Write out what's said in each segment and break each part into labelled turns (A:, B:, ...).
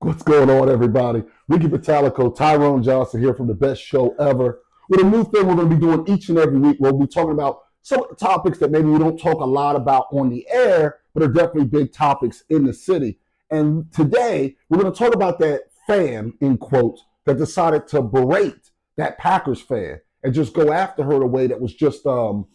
A: What's going on, everybody? Ricky Batalico, Tyrone Johnson here from the best show ever. With a new thing we're going to be doing each and every week, where we'll be talking about some of the topics that maybe we don't talk a lot about on the air, but are definitely big topics in the city. And today, we're going to talk about that fan, in quotes, that decided to berate that Packers fan and just go after her in a way that was just it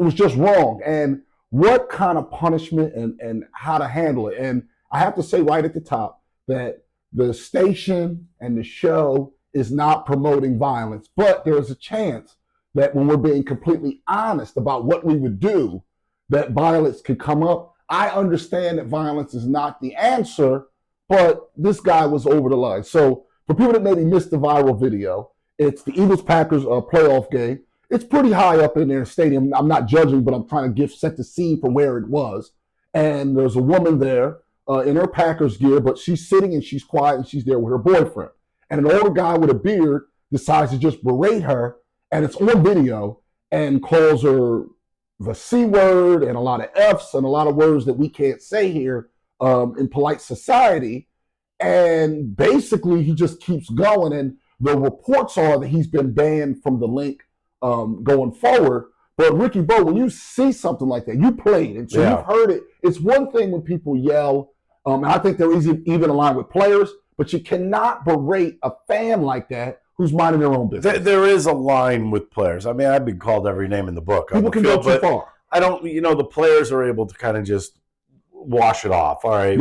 A: was just wrong. And what kind of punishment and how to handle it. And I have to say right at the top that the station and the show is not promoting violence, but there is a chance that when we're being completely honest about what we would do, that violence could come up. I understand that violence is not the answer, but this guy was over the line. So for people that maybe missed the viral video, it's the Eagles-Packers playoff game. It's pretty high up in their stadium. I'm not judging, but I'm trying to set the scene from where it was. And there's a woman there in her Packers gear, but she's sitting and she's quiet and she's there with her boyfriend. And an older guy with a beard decides to just berate her, and it's on video, and calls her the C word and a lot of F's and a lot of words that we can't say here in polite society. And basically he just keeps going, and the reports are that he's been banned from the link going forward. But Ricky Bo, when you see something like that, you played it, so you've heard it. It's one thing when people yell, and I think there is even a line with players, but you cannot berate a fan like that who's minding their own business.
B: There is a line with players. I mean, I've been called every name in the book.
A: People can go too far.
B: I don't, the players are able to kind of just wash it off. All right,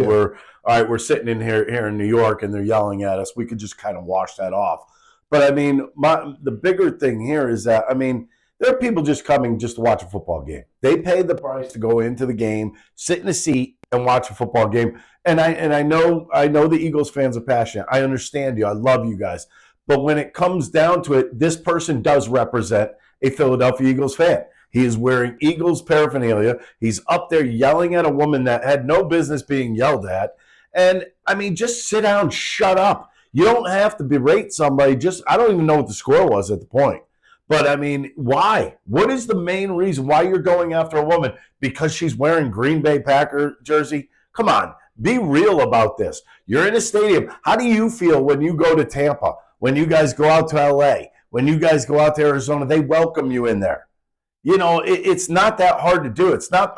B: we're sitting in here in New York and they're yelling at us. We could just kind of wash that off. But I mean, the bigger thing here is that, I mean, there are people just coming just to watch a football game. They paid the price to go into the game, sit in a seat, and watch a football game. And I know the Eagles fans are passionate. I understand you. I love you guys. But when it comes down to it, this person does represent a Philadelphia Eagles fan. He is wearing Eagles paraphernalia. He's up there yelling at a woman that had no business being yelled at. And, I mean, just sit down, shut up. You don't have to berate somebody. I don't even know what the score was at the point. But, I mean, why? What is the main reason why you're going after a woman? Because she's wearing Green Bay Packer jersey? Come on, be real about this. You're in a stadium. How do you feel when you go to Tampa, when you guys go out to L.A., when you guys go out to Arizona? They welcome you in there. It's not that hard to do. It's not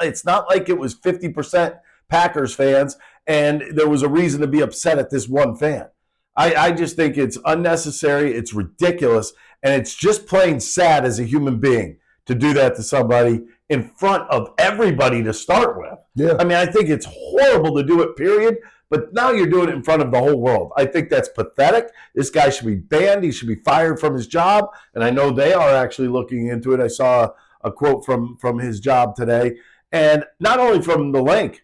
B: like it was 50% Packers fans and there was a reason to be upset at this one fan. I just think it's unnecessary, it's ridiculous, and it's just plain sad as a human being to do that to somebody in front of everybody to start with.
A: Yeah.
B: I mean, I think it's horrible to do it, period, but now you're doing it in front of the whole world. I think that's pathetic. This guy should be banned. He should be fired from his job, and I know they are actually looking into it. I saw a quote from his job today, and not only from the link,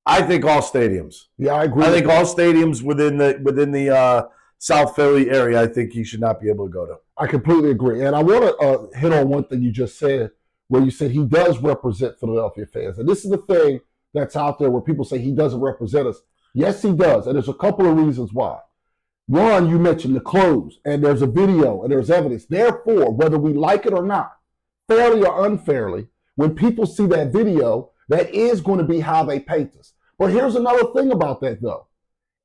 B: I think all stadiums.
A: Yeah, I agree.
B: I think all stadiums within the South Philly area, I think he should not be able to go to.
A: I completely agree. And I want to hit on one thing you just said, where you said he does represent Philadelphia fans. And this is the thing that's out there where people say he doesn't represent us. Yes, he does. And there's a couple of reasons why. One, you mentioned the clothes, and there's a video, and there's evidence. Therefore, whether we like it or not, fairly or unfairly, when people see that video, that is going to be how they paint us. But here's another thing about that, though.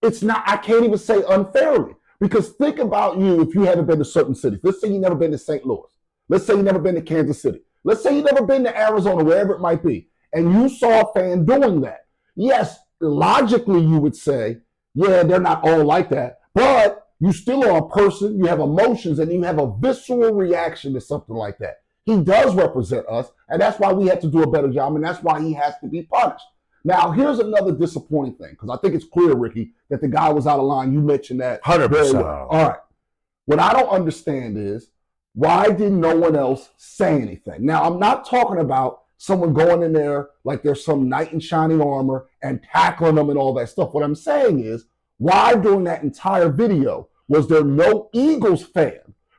A: It's not, I can't even say unfairly, because think about you if you haven't been to certain cities. Let's say you've never been to St. Louis. Let's say you've never been to Kansas City. Let's say you've never been to Arizona, wherever it might be, and you saw a fan doing that. Yes, logically you would say, yeah, they're not all like that, but you still are a person, you have emotions, and you have a visceral reaction to something like that. He does represent us, and that's why we have to do a better job, and that's why he has to be punished. Now, here's another disappointing thing, because I think it's clear, Ricky, that the guy was out of line. You mentioned that.
B: 100%.
A: Well. All right. What I don't understand is, why did no one else say anything? Now, I'm not talking about someone going in there like there's some knight in shining armor and tackling them and all that stuff. What I'm saying is, why during that entire video was there no Eagles fan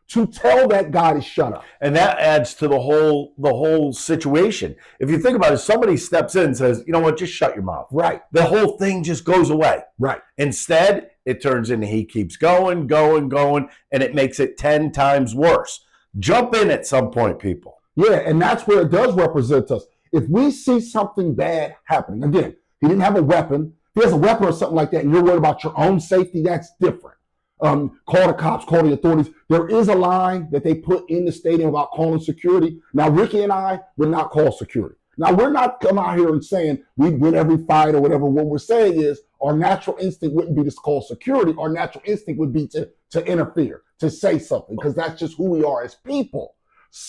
A: to tell that guy to shut up?
B: And that adds to the whole situation. If you think about it, somebody steps in and says, you know what, just shut your mouth.
A: Right.
B: The whole thing just goes away.
A: Right.
B: Instead, it turns into he keeps going, and it makes it 10 times worse. Jump in at some point, people.
A: Yeah, and that's where it does represent us. If we see something bad happening, again, he didn't have a weapon, If there's a weapon or something like that, and you're worried about your own safety, that's different. Call the cops, call the authorities. There is a line that they put in the stadium about calling security. Now, Ricky and I would not call security. Now, we're not coming out here and saying we'd win every fight or whatever. What we're saying is our natural instinct wouldn't be to call security. Our natural instinct would be to interfere, to say something, because that's just who we are as people.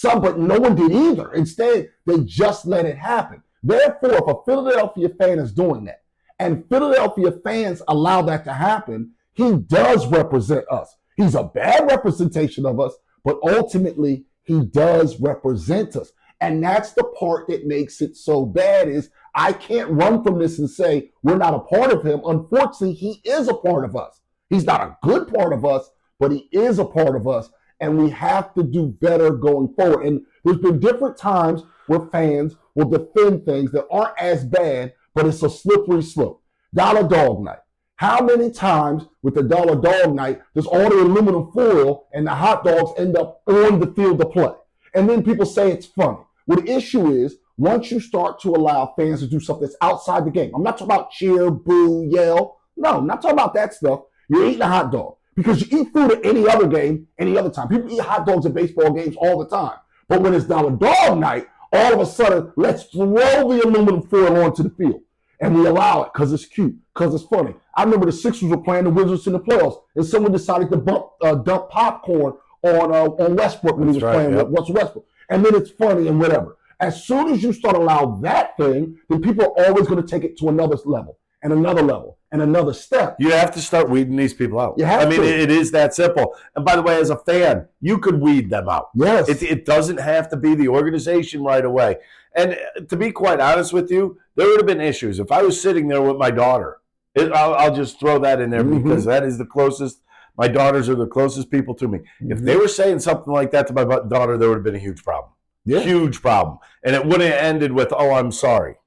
A: But no one did either. Instead, they just let it happen. Therefore, if a Philadelphia fan is doing that, and Philadelphia fans allow that to happen, he does represent us. He's a bad representation of us, but ultimately, he does represent us. And that's the part that makes it so bad is I can't run from this and say we're not a part of him. Unfortunately, he is a part of us. He's not a good part of us, but he is a part of us. And we have to do better going forward. And there's been different times where fans will defend things that aren't as bad, but it's a slippery slope. Dollar Dog Night. How many times with the Dollar Dog Night does all the aluminum foil and the hot dogs end up on the field of play? And then people say it's funny. Well, the issue is once you start to allow fans to do something that's outside the game. I'm not talking about cheer, boo, yell. No, I'm not talking about that stuff. You're eating a hot dog. Because you eat food at any other game, any other time. People eat hot dogs at baseball games all the time. But when it's Dollar Dog Night, all of a sudden, let's throw the aluminum foil onto the field. And we allow it because it's cute, because it's funny. I remember the Sixers were playing the Wizards in the playoffs, and someone decided to dump popcorn on Westbrook when he was playing with Russell Westbrook. And then it's funny and whatever. As soon as you start allowing that thing, then people are always going to take it to another level and another level and another step.
B: You have to start weeding these people out.
A: You have to.
B: It is that simple. And by the way, as a fan, you could weed them out.
A: Yes.
B: It doesn't have to be the organization right away. And to be quite honest with you, there would have been issues. If I was sitting there with my daughter, I'll just throw that in there because that is the closest. My daughters are the closest people to me. If they were saying something like that to my daughter, there would have been a huge problem. Yeah. Huge problem. And it wouldn't have ended with, oh, I'm sorry.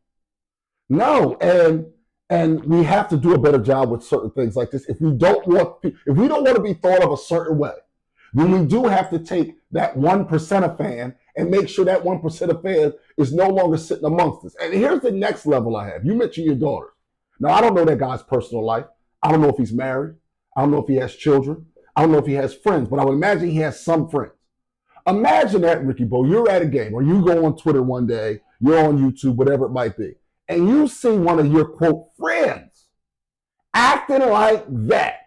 A: No, and we have to do a better job with certain things like this. If we don't want to be thought of a certain way, then we do have to take that 1% of fan and make sure that 1% of fan is no longer sitting amongst us. And here's the next level I have. You mentioned your daughter. Now, I don't know that guy's personal life. I don't know if he's married. I don't know if he has children. I don't know if he has friends, but I would imagine he has some friends. Imagine that, Ricky Bo, you're at a game or you go on Twitter one day, you're on YouTube, whatever it might be, and you see one of your, quote, friends acting like that.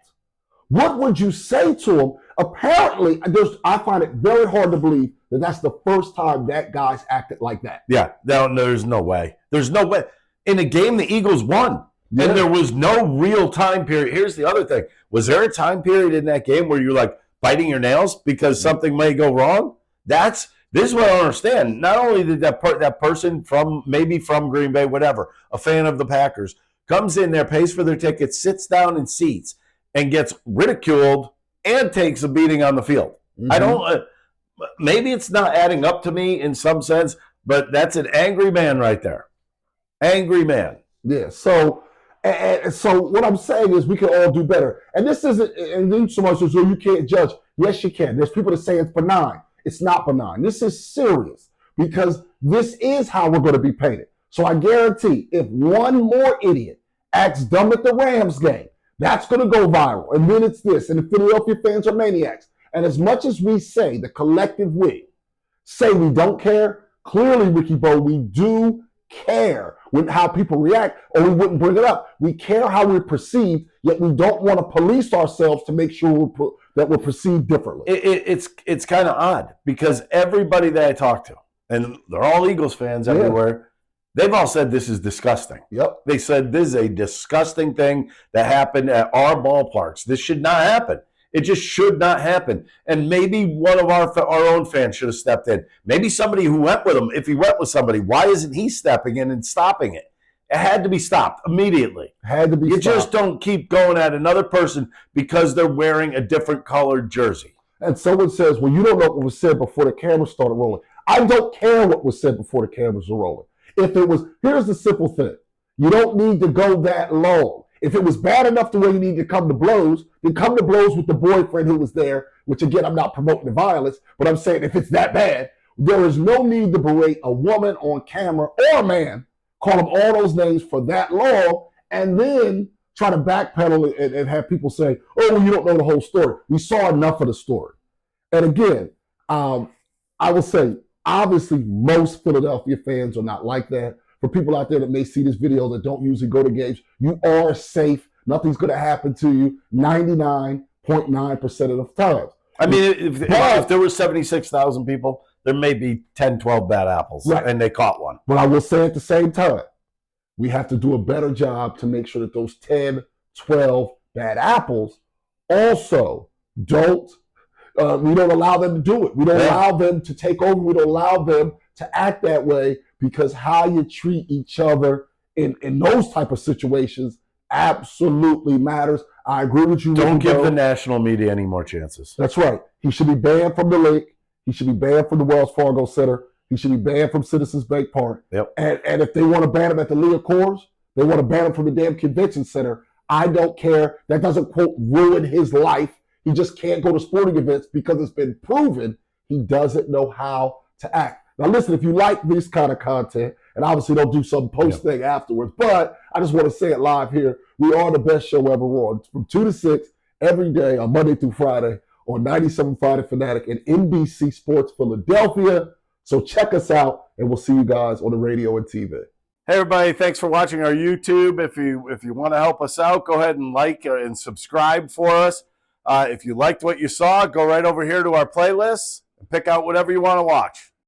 A: What would you say to him? Apparently, I find it very hard to believe that that's the first time that guy's acted like that.
B: Yeah, no, there's no way. There's no way. In a game, the Eagles won. Yeah. And there was no real time period. Here's the other thing. Was there a time period in that game where you're like biting your nails because something may go wrong? This is what I don't understand. Not only did that person from Green Bay, whatever, a fan of the Packers, comes in there, pays for their tickets, sits down in seats, and gets ridiculed and takes a beating on the field. I don't maybe it's not adding up to me in some sense, but that's an angry man right there. Angry man.
A: Yeah, so what I'm saying is we can all do better. And this isn't, and then someone says, oh, you can't judge. Yes, you can. There's people that say it's benign. It's not benign. This is serious because this is how we're going to be painted. So I guarantee if one more idiot acts dumb at the Rams game, that's going to go viral. And then it's this. And the Philadelphia fans are maniacs. And as much as we say, the collective we, say we don't care, clearly, Ricky Bo, we do care with how people react, or we wouldn't bring it up. We care how we're perceived, yet we don't want to police ourselves to make sure that we're perceived differently.
B: It's kind of odd because everybody that I talk to, and they're all Eagles fans everywhere, they've all said this is disgusting.
A: Yep.
B: They said this is a disgusting thing that happened at our ballparks. This should not happen. It just should not happen. And maybe one of our own fans should have stepped in. Maybe somebody who went with him, if he went with somebody, why isn't he stepping in and stopping it? It had to be stopped immediately.
A: Had to be stopped.
B: You just don't keep going at another person because they're wearing a different colored jersey.
A: And someone says, well, you don't know what was said before the cameras started rolling. I don't care what was said before the cameras were rolling. Here's the simple thing. You don't need to go that long. If it was bad enough to where you need to come to blows, then come to blows with the boyfriend who was there, which again, I'm not promoting the violence, but I'm saying if it's that bad, there is no need to berate a woman on camera or a man, call them all those names for that long, and then try to backpedal and have people say, oh, well, you don't know the whole story. We saw enough of the story. And again, I will say, obviously, most Philadelphia fans are not like that. For people out there that may see this video that don't usually go to games, you are safe. Nothing's going to happen to you 99.9% of the time.
B: I mean, if there were 76,000 people, there may be 10, 12 bad apples, right, and they caught one.
A: But I will say at the same time, we have to do a better job to make sure that those 10, 12 bad apples also we don't allow them to do it. We don't allow them to take over. We don't allow them to act that way, because how you treat each other in those type of situations absolutely matters. I agree with you.
B: Don't give the national media any more chances.
A: That's right. He should be banned from the lake. He should be banned from the Wells Fargo Center. He should be banned from Citizens Bank Park.
B: Yep.
A: And if they want to ban him at the Liacouras, they want to ban him from the damn convention center. I don't care. That doesn't, quote, ruin his life. He just can't go to sporting events because it's been proven he doesn't know how to act. Now, listen, if you like this kind of content, and obviously don't do some post thing afterwards, but I just want to say it live here. We are the best show ever on, from 2 to 6 every day on Monday through Friday on 97.5 The Fanatic and NBC Sports Philadelphia. So check us out, and we'll see you guys on the radio and TV.
B: Hey, everybody. Thanks for watching our YouTube. If you want to help us out, go ahead and like and subscribe for us. If you liked what you saw, go right over here to our playlists and pick out whatever you want to watch.